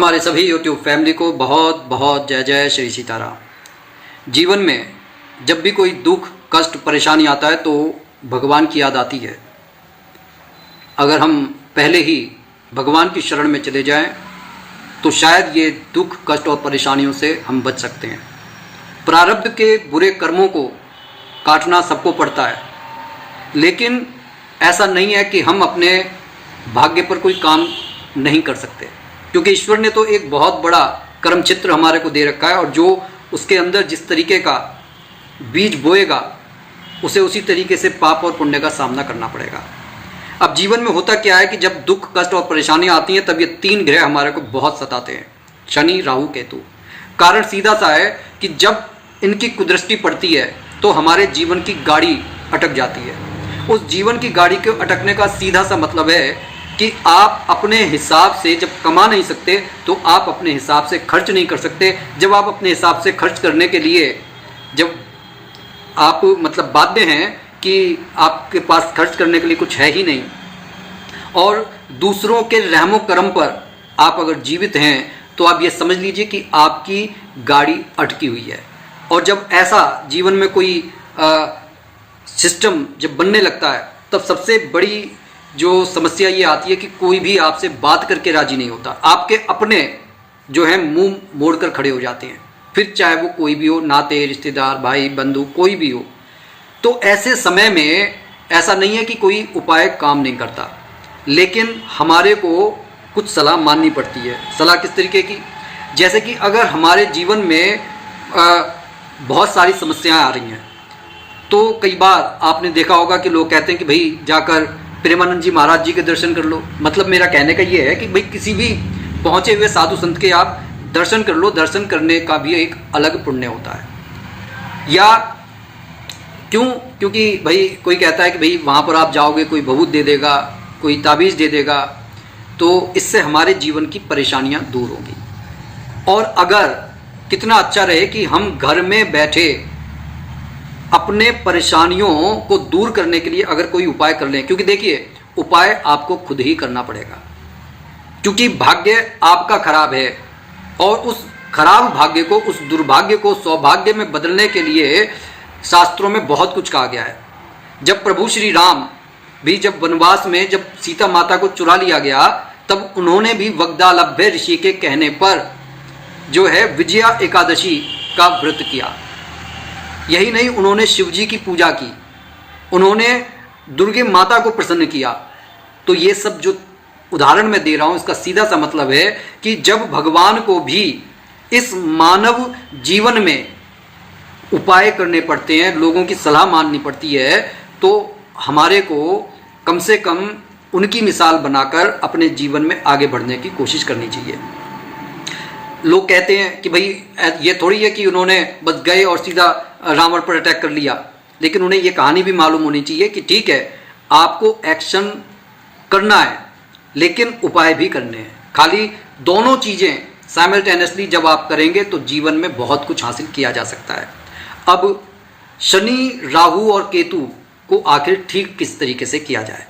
हमारे सभी YouTube family को बहुत बहुत जय जय श्री सीताराम। जीवन में जब भी कोई दुख, कष्ट, परेशानी आता है तो भगवान की याद आती है। अगर हम पहले ही भगवान की शरण में चले जाएं तो शायद ये दुख, कष्ट और परेशानियों से हम बच सकते हैं। प्रारब्ध के बुरे कर्मों को काटना सबको पड़ता है, लेकिन ऐसा नहीं है कि हम अपने भाग्य पर कोई काम नहीं कर सकते, क्योंकि ईश्वर ने तो एक बहुत बड़ा कर्म चित्र हमारे को दे रखा है और जो उसके अंदर जिस तरीके का बीज बोएगा उसे उसी तरीके से पाप और पुण्य का सामना करना पड़ेगा। अब जीवन में होता क्या है कि जब दुख, कष्ट और परेशानियां आती हैं तब ये तीन ग्रह हमारे को बहुत सताते हैं, शनि, राहु, केतु। कारण सीधा सा है कि जब इनकी कुदृष्टि पड़ती है तो हमारे जीवन की गाड़ी अटक जाती है। उस जीवन की गाड़ी के अटकने का सीधा सा मतलब है कि आप अपने हिसाब से जब कमा नहीं सकते तो आप अपने हिसाब से खर्च नहीं कर सकते। जब आप अपने हिसाब से खर्च करने के लिए जब आप बाध्य हैं कि आपके पास खर्च करने के लिए कुछ है ही नहीं और दूसरों के रहमो करम पर आप अगर जीवित हैं तो आप ये समझ लीजिए कि आपकी गाड़ी अटकी हुई है। और जब ऐसा जीवन में कोई सिस्टम जब बनने लगता है तब सबसे बड़ी जो समस्या ये आती है कि कोई भी आपसे बात करके राजी नहीं होता। आपके अपने जो है मुंह मोड़ कर खड़े हो जाते हैं, फिर चाहे वो कोई भी हो, नाते, रिश्तेदार, भाई, बंधु, कोई भी हो। तो ऐसे समय में ऐसा नहीं है कि कोई उपाय काम नहीं करता, लेकिन हमारे को कुछ सलाह माननी पड़ती है। सलाह किस तरीके की? जैसे कि अगर हमारे जीवन में बहुत सारी समस्याएं आ रही हैं तो कई बार आपने देखा होगा कि लोग कहते हैं कि भाई जाकर प्रेमानंद जी महाराज जी के दर्शन कर लो। मतलब मेरा कहने का ये है कि भाई किसी भी पहुँचे हुए साधु संत के आप दर्शन कर लो। दर्शन करने का भी एक अलग पुण्य होता है। या क्यों? क्योंकि भाई कोई कहता है कि भाई वहाँ पर आप जाओगे कोई भभूत दे देगा, कोई ताबीज़ दे देगा, तो इससे हमारे जीवन की परेशानियाँ दूर होंगी। और अगर कितना अच्छा रहे कि हम घर में बैठे अपने परेशानियों को दूर करने के लिए अगर कोई उपाय कर लें, क्योंकि देखिए उपाय आपको खुद ही करना पड़ेगा, क्योंकि भाग्य आपका खराब है और उस खराब भाग्य को, उस दुर्भाग्य को सौभाग्य में बदलने के लिए शास्त्रों में बहुत कुछ कहा गया है। जब प्रभु श्री राम भी जब वनवास में जब सीता माता को चुरा लिया गया तब उन्होंने भी वग्दालभ्य ऋषि के कहने पर जो है विजया एकादशी का व्रत किया। यही नहीं, उन्होंने शिव जी की पूजा की, उन्होंने दुर्गे माता को प्रसन्न किया। तो ये सब जो उदाहरण मैं दे रहा हूँ इसका सीधा सा मतलब है कि जब भगवान को भी इस मानव जीवन में उपाय करने पड़ते हैं, लोगों की सलाह माननी पड़ती है, तो हमारे को कम से कम उनकी मिसाल बनाकर अपने जीवन में आगे बढ़ने की कोशिश करनी चाहिए। लोग कहते हैं कि भाई ये थोड़ी है कि उन्होंने बस गए और सीधा रावण पर अटैक कर लिया, लेकिन उन्हें ये कहानी भी मालूम होनी चाहिए कि ठीक है आपको एक्शन करना है लेकिन उपाय भी करने हैं। खाली दोनों चीज़ें साइमल्टेनियसली जब आप करेंगे तो जीवन में बहुत कुछ हासिल किया जा सकता है। अब शनि, राहु और केतु को आखिर ठीक किस तरीके से किया जाए,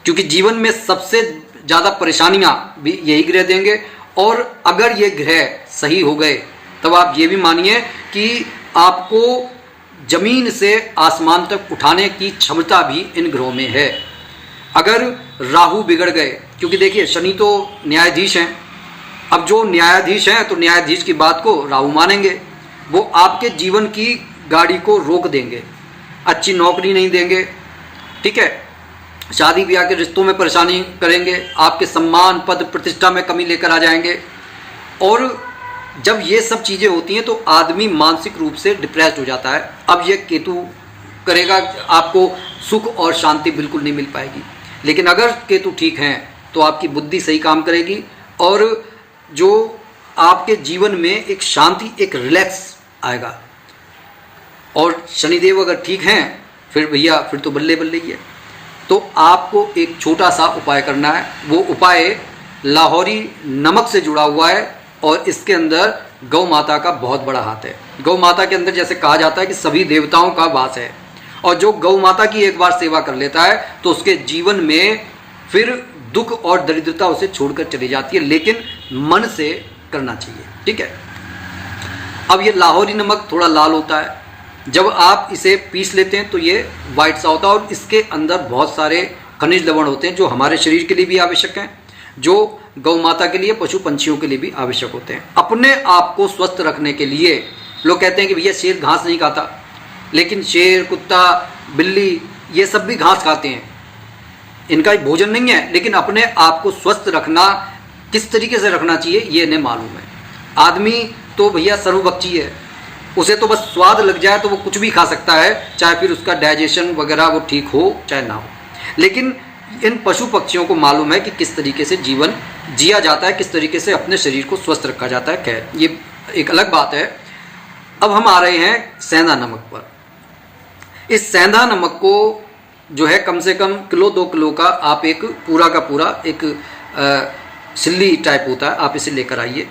क्योंकि जीवन में सबसे ज़्यादा परेशानियां भी यही ग्रह देंगे। और अगर ये ग्रह सही हो गए तब आप ये भी मानिए कि आपको जमीन से आसमान तक उठाने की क्षमता भी इन ग्रहों में है। अगर राहु बिगड़ गए, क्योंकि देखिए शनि तो न्यायाधीश हैं, अब जो न्यायाधीश हैं तो न्यायाधीश की बात को राहु मानेंगे, वो आपके जीवन की गाड़ी को रोक देंगे, अच्छी नौकरी नहीं देंगे, ठीक है, शादी ब्याह के रिश्तों में परेशानी करेंगे, आपके सम्मान, पद, प्रतिष्ठा में कमी लेकर आ जाएंगे। और जब ये सब चीज़ें होती हैं तो आदमी मानसिक रूप से डिप्रेस्ड हो जाता है। अब ये केतु करेगा, आपको सुख और शांति बिल्कुल नहीं मिल पाएगी। लेकिन अगर केतु ठीक हैं तो आपकी बुद्धि सही काम करेगी और जो आपके जीवन में एक शांति, एक रिलैक्स आएगा। और शनिदेव अगर ठीक हैं फिर भैया फिर तो बल्ले बल्ले ही है। तो आपको एक छोटा सा उपाय करना है। वो उपाय लाहौरी नमक से जुड़ा हुआ है और इसके अंदर गौ माता का बहुत बड़ा हाथ है। गौ माता के अंदर जैसे कहा जाता है कि सभी देवताओं का वास है, और जो गौ माता की एक बार सेवा कर लेता है तो उसके जीवन में फिर दुख और दरिद्रता उसे छोड़कर चली जाती है। लेकिन मन से करना चाहिए। ठीक है। अब ये लाहौरी नमक थोड़ा लाल होता है, जब आप इसे पीस लेते हैं तो ये वाइट सा होता है और इसके अंदर बहुत सारे खनिज लवण होते हैं जो हमारे शरीर के लिए भी आवश्यक हैं, जो गौ माता के लिए, पशु पंछियों के लिए भी आवश्यक होते हैं। अपने आप को स्वस्थ रखने के लिए लोग कहते हैं कि भैया शेर घास नहीं खाता, लेकिन शेर, कुत्ता, बिल्ली ये सब भी घास खाते हैं, इनका भोजन नहीं है। लेकिन अपने आप को स्वस्थ रखना किस तरीके से रखना चाहिए ये इन्हें मालूम है। आदमी तो भैया सर्वभक्षी है, उसे तो बस स्वाद लग जाए तो वो कुछ भी खा सकता है, चाहे फिर उसका डाइजेशन वगैरह वो ठीक हो चाहे ना हो। लेकिन इन पशु पक्षियों को मालूम है कि किस तरीके से जीवन जिया जाता है, किस तरीके से अपने शरीर को स्वस्थ रखा जाता है। खैर ये एक अलग बात है। अब हम आ रहे हैं सेंधा नमक पर। इस सेंधा नमक को जो है कम से कम किलो 2 किलो का आप एक पूरा का पूरा एक सिल्ली टाइप होता है, आप इसे लेकर आइए।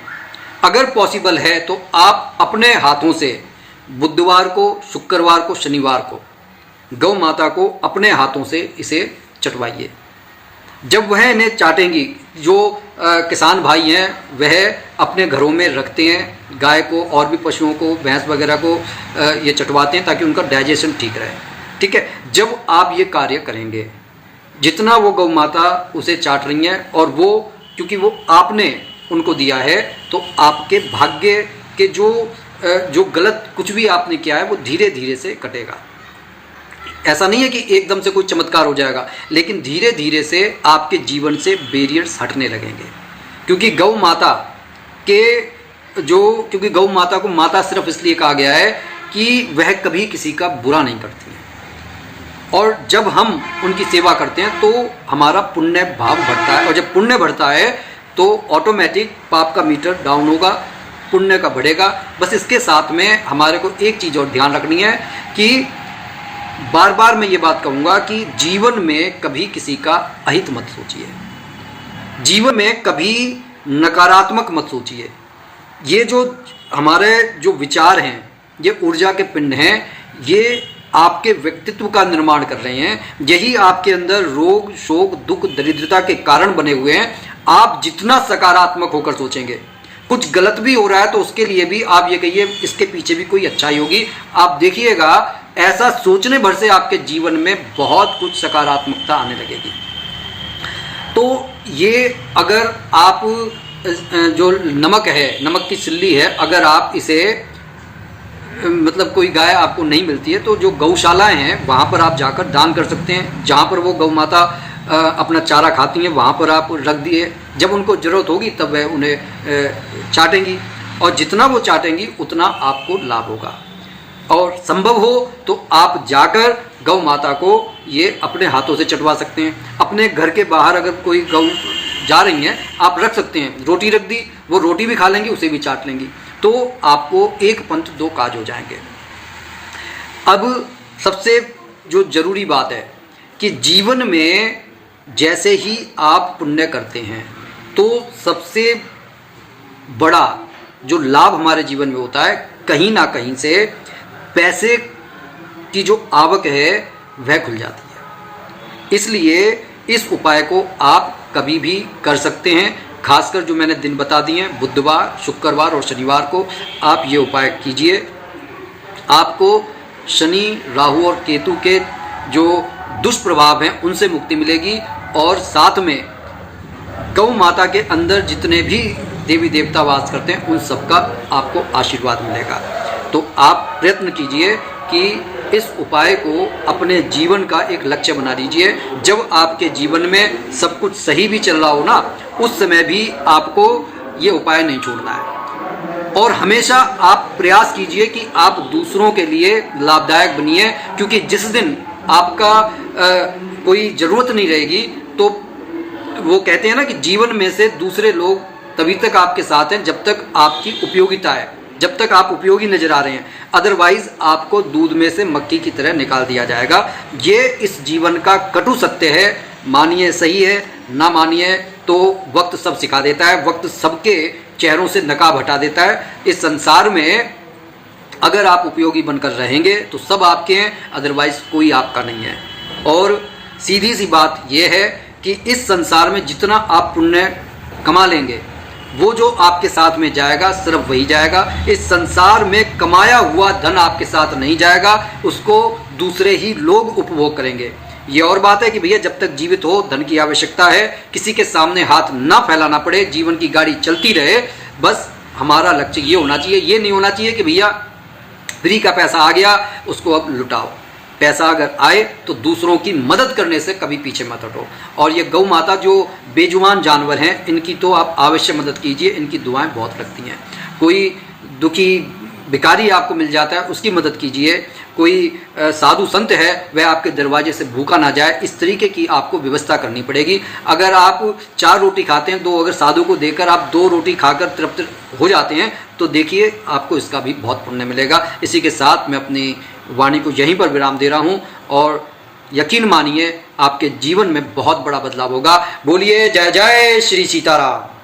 अगर पॉसिबल है तो आप अपने हाथों से बुधवार को, शुक्रवार को, शनिवार को गौ माता को अपने हाथों से इसे चटवाइए। जब वह इन्हें चाटेंगी, जो किसान भाई हैं वह अपने घरों में रखते हैं गाय को और भी पशुओं को, भैंस वगैरह को ये चटवाते हैं ताकि उनका डाइजेशन ठीक रहे। ठीक है। जब आप ये कार्य करेंगे, जितना वो गौ माता उसे चाट रही हैं और वो क्योंकि वो आपने उनको दिया है, तो आपके भाग्य के जो गलत कुछ भी आपने किया है वो धीरे धीरे से कटेगा। ऐसा नहीं है कि एकदम से कोई चमत्कार हो जाएगा, लेकिन धीरे धीरे से आपके जीवन से बैरियर्स हटने लगेंगे। क्योंकि गौ माता क्योंकि गौ माता को माता सिर्फ इसलिए कहा गया है कि वह कभी किसी का बुरा नहीं करती है, और जब हम उनकी सेवा करते हैं तो हमारा पुण्य भाव बढ़ता है, और जब पुण्य बढ़ता है तो ऑटोमेटिक पाप का मीटर डाउन होगा, पुण्य का बढ़ेगा। बस इसके साथ में हमारे को एक चीज़ और ध्यान रखनी है कि बार बार मैं ये बात कहूँगा कि जीवन में कभी किसी का अहित मत सोचिए, जीवन में कभी नकारात्मक मत सोचिए। ये जो हमारे जो विचार हैं, ये ऊर्जा के पिंड हैं, ये आपके व्यक्तित्व का निर्माण कर रहे हैं। यही आपके अंदर रोग, शोक, दुख, दरिद्रता के कारण बने हुए हैं। आप जितना सकारात्मक होकर सोचेंगे, कुछ गलत भी हो रहा है तो उसके लिए भी आप ये कहिए इसके पीछे भी कोई अच्छाई होगी। आप देखिएगा ऐसा सोचने भर से आपके जीवन में बहुत कुछ सकारात्मकता आने लगेगी। तो ये अगर आप जो नमक है, नमक की सिल्ली है, अगर आप इसे मतलब कोई गाय आपको नहीं मिलती है तो जो गौशालाएं हैं वहाँ पर आप जाकर दान कर सकते हैं। जहाँ पर वो गौ माता अपना चारा खाती हैं वहाँ पर आप रख दिए, जब उनको ज़रूरत होगी तब वह उन्हें चाटेंगी, और जितना वो चाटेंगी उतना आपको लाभ होगा। और संभव हो तो आप जाकर गौ माता को ये अपने हाथों से चटवा सकते हैं। अपने घर के बाहर अगर कोई गौ जा रही हैं आप रख सकते हैं, रोटी रख दी, वो रोटी भी खा लेंगी, उसे भी चाट लेंगी, तो आपको एक पंथ दो काज हो जाएंगे। अब सबसे जो जरूरी बात है कि जीवन में जैसे ही आप पुण्य करते हैं तो सबसे बड़ा जो लाभ हमारे जीवन में होता है, कहीं ना कहीं से पैसे की जो आवक है वह खुल जाती है। इसलिए इस उपाय को आप कभी भी कर सकते हैं। खासकर जो मैंने दिन बता दिए हैं, बुधवार, शुक्रवार और शनिवार को आप ये उपाय कीजिए। आपको शनि, राहु और केतु के जो दुष्प्रभाव हैं उनसे मुक्ति मिलेगी, और साथ में गौ माता के अंदर जितने भी देवी देवता वास करते हैं उन सबका आपको आशीर्वाद मिलेगा। तो आप प्रयत्न कीजिए कि इस उपाय को अपने जीवन का एक लक्ष्य बना लीजिए। जब आपके जीवन में सब कुछ सही भी चल रहा हो ना, उस समय भी आपको ये उपाय नहीं छोड़ना है, और हमेशा आप प्रयास कीजिए कि आप दूसरों के लिए लाभदायक बनिए। क्योंकि जिस दिन आपका कोई ज़रूरत नहीं रहेगी तो वो कहते हैं ना कि जीवन में से दूसरे लोग तभी तक आपके साथ हैं जब तक आपकी उपयोगिता है, जब तक आप उपयोगी नजर आ रहे हैं। अदरवाइज आपको दूध में से मक्खी की तरह निकाल दिया जाएगा। ये इस जीवन का कटु सत्य है। मानिए सही है, ना मानिए तो वक्त सब सिखा देता है, वक्त सबके चेहरों से नकाब हटा देता है। इस संसार में अगर आप उपयोगी बनकर रहेंगे तो सब आपके हैं, अदरवाइज कोई आपका नहीं है। और सीधी सी बात यह है कि इस संसार में जितना आप पुण्य कमा लेंगे वो जो आपके साथ में जाएगा सिर्फ वही जाएगा। इस संसार में कमाया हुआ धन आपके साथ नहीं जाएगा, उसको दूसरे ही लोग उपभोग करेंगे। ये और बात है कि भैया जब तक जीवित हो धन की आवश्यकता है, किसी के सामने हाथ ना फैलाना पड़े, जीवन की गाड़ी चलती रहे। बस हमारा लक्ष्य ये होना चाहिए, ये नहीं होना चाहिए कि भैया फ्री का पैसा आ गया उसको अब लुटाओ। पैसा अगर आए तो दूसरों की मदद करने से कभी पीछे मत हटो। और ये गौ माता जो बेजुबान जानवर हैं, इनकी तो आप अवश्य मदद कीजिए, इनकी दुआएं बहुत लगती हैं। कोई दुखी भिखारी आपको मिल जाता है, उसकी मदद कीजिए। कोई साधु संत है, वह आपके दरवाजे से भूखा ना जाए, इस तरीके की आपको व्यवस्था करनी पड़ेगी। अगर आप 4 रोटी खाते हैं, तो अगर साधु को देकर आप 2 रोटी खाकर तृप्त हो जाते हैं, तो देखिए आपको इसका भी बहुत पुण्य मिलेगा। इसी के साथ मैं अपनी वाणी को यहीं पर विराम दे रहा हूँ, और यकीन मानिए आपके जीवन में बहुत बड़ा बदलाव होगा। बोलिए जय जय श्री सीताराम।